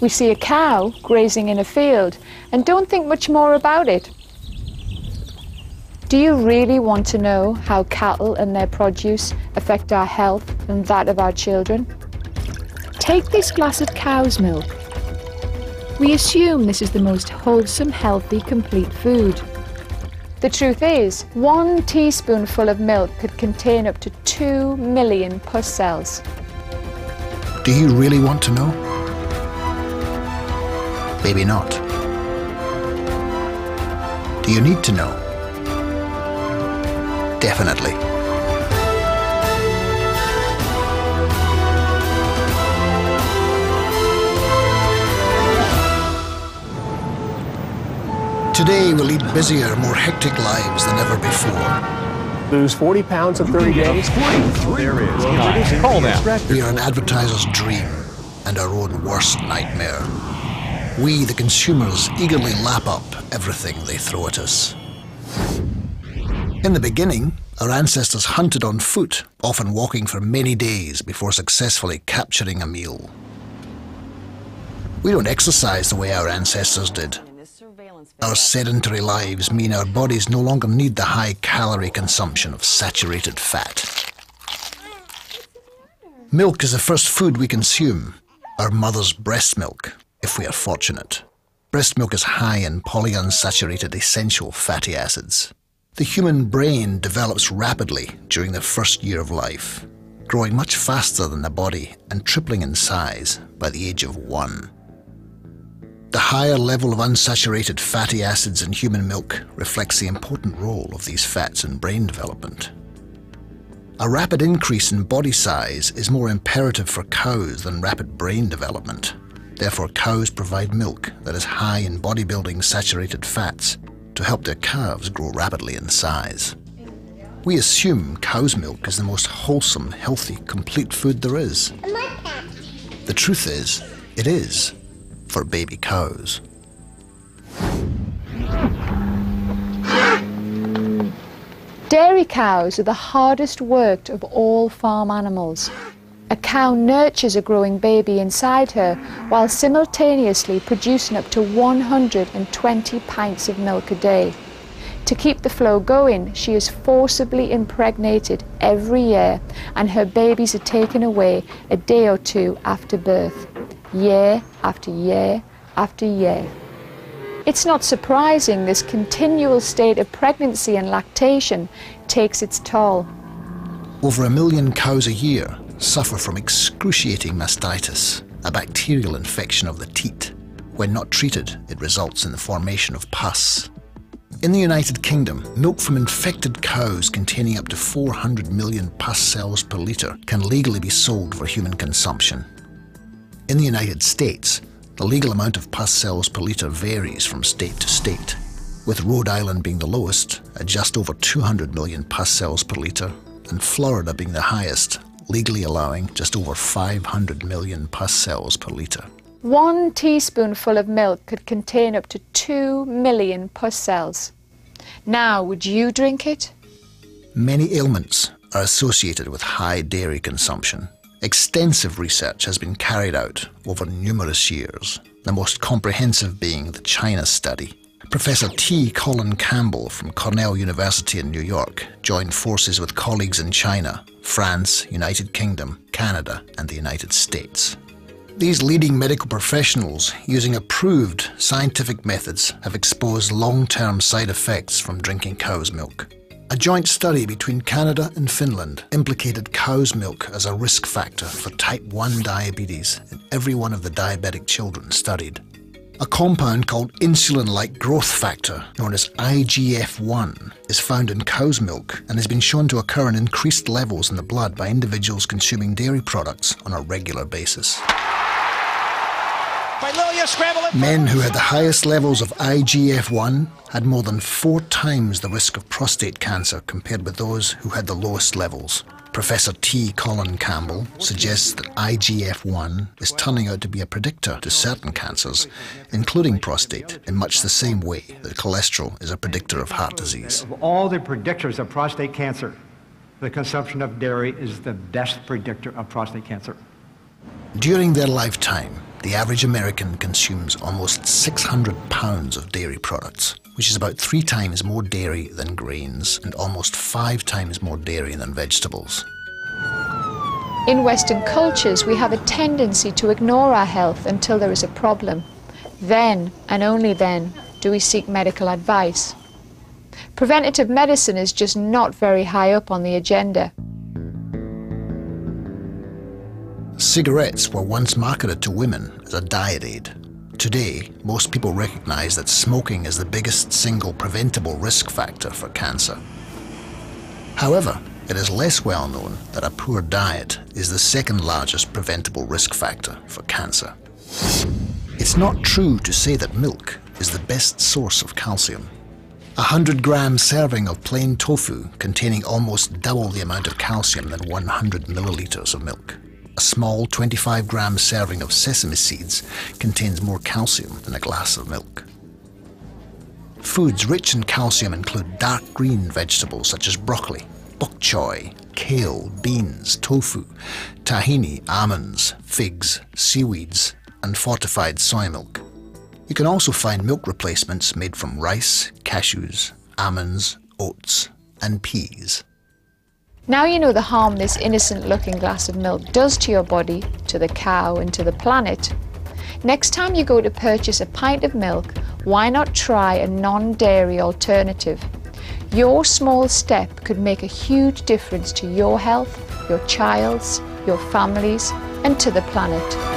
We see a cow grazing in a field and don't think much more about it. Do you really want to know how cattle and their produce affect our health and that of our children? Take this glass of cow's milk. We assume this is the most wholesome, healthy, complete food. The truth is, 1 teaspoonful of milk could contain up to 2 million pus cells. Do you really want to know? Maybe not. Do you need to know? Definitely. Today we'll lead busier, more hectic lives than ever before. Lose 40 pounds in 30 days? There is. Call now. We are an advertiser's dream and our own worst nightmare. We, the consumers, eagerly lap up everything they throw at us. In the beginning, our ancestors hunted on foot, often walking for many days before successfully capturing a meal. We don't exercise the way our ancestors did. Our sedentary lives mean our bodies no longer need the high-calorie consumption of saturated fat. Milk is the first food we consume, our mother's breast milk, if we are fortunate. Breast milk is high in polyunsaturated essential fatty acids. The human brain develops rapidly during the first year of life, growing much faster than the body and tripling in size by the age of 1. The higher level of unsaturated fatty acids in human milk reflects the important role of these fats in brain development. A rapid increase in body size is more imperative for cows than rapid brain development. Therefore, cows provide milk that is high in bodybuilding saturated fats to help their calves grow rapidly in size. We assume cow's milk is the most wholesome, healthy, complete food there is. The truth is, it is. For baby cows. Dairy cows are the hardest worked of all farm animals. A cow nurtures a growing baby inside her while simultaneously producing up to 120 pints of milk a day. To keep the flow going, she is forcibly impregnated every year and her babies are taken away a day or two after birth. Year after year after year. It's not surprising this continual state of pregnancy and lactation takes its toll. Over 1 million cows a year suffer from excruciating mastitis, a bacterial infection of the teat. When not treated, it results in the formation of pus. In the United Kingdom, milk from infected cows containing up to 400 million pus cells per litre can legally be sold for human consumption. In the United States, the legal amount of pus cells per litre varies from state to state, with Rhode Island being the lowest at just over 200 million pus cells per litre, and Florida being the highest, legally allowing just over 500 million pus cells per litre. 1 teaspoonful of milk could contain up to 2 million pus cells. Now, would you drink it? Many ailments are associated with high dairy consumption. Extensive research has been carried out over numerous years, the most comprehensive being the China study. Professor T. Colin Campbell from Cornell University in New York joined forces with colleagues in China, France, United Kingdom, Canada, and the United States. These leading medical professionals, using approved scientific methods, have exposed long-term side effects from drinking cow's milk. A joint study between Canada and Finland implicated cow's milk as a risk factor for type 1 diabetes in every one of the diabetic children studied. A compound called insulin-like growth factor, known as IGF-1, is found in cow's milk and has been shown to occur in increased levels in the blood by individuals consuming dairy products on a regular basis. Men who had the highest levels of IGF-1 had more than 4 times the risk of prostate cancer compared with those who had the lowest levels. Professor T. Colin Campbell suggests that IGF-1 is turning out to be a predictor to certain cancers, including prostate, in much the same way that cholesterol is a predictor of heart disease. Of all the predictors of prostate cancer, the consumption of dairy is the best predictor of prostate cancer. During their lifetime, the average American consumes almost 600 pounds of dairy products, which is about 3 times more dairy than grains and almost 5 times more dairy than vegetables. In Western cultures, we have a tendency to ignore our health until there is a problem. Then, and only then, do we seek medical advice. Preventative medicine is just not very high up on the agenda. Cigarettes were once marketed to women as a diet aid. Today, most people recognise that smoking is the biggest single preventable risk factor for cancer. However, it is less well known that a poor diet is the second largest preventable risk factor for cancer. It's not true to say that milk is the best source of calcium. A 100-gram serving of plain tofu containing almost double the amount of calcium than 100 millilitres of milk. A small 25-gram serving of sesame seeds contains more calcium than a glass of milk. Foods rich in calcium include dark green vegetables such as broccoli, bok choy, kale, beans, tofu, tahini, almonds, figs, seaweeds, and fortified soy milk. You can also find milk replacements made from rice, cashews, almonds, oats, and peas. Now you know the harm this innocent-looking glass of milk does to your body, to the cow, and to the planet. Next time you go to purchase a pint of milk, why not try a non-dairy alternative? Your small step could make a huge difference to your health, your child's, your family's, and to the planet.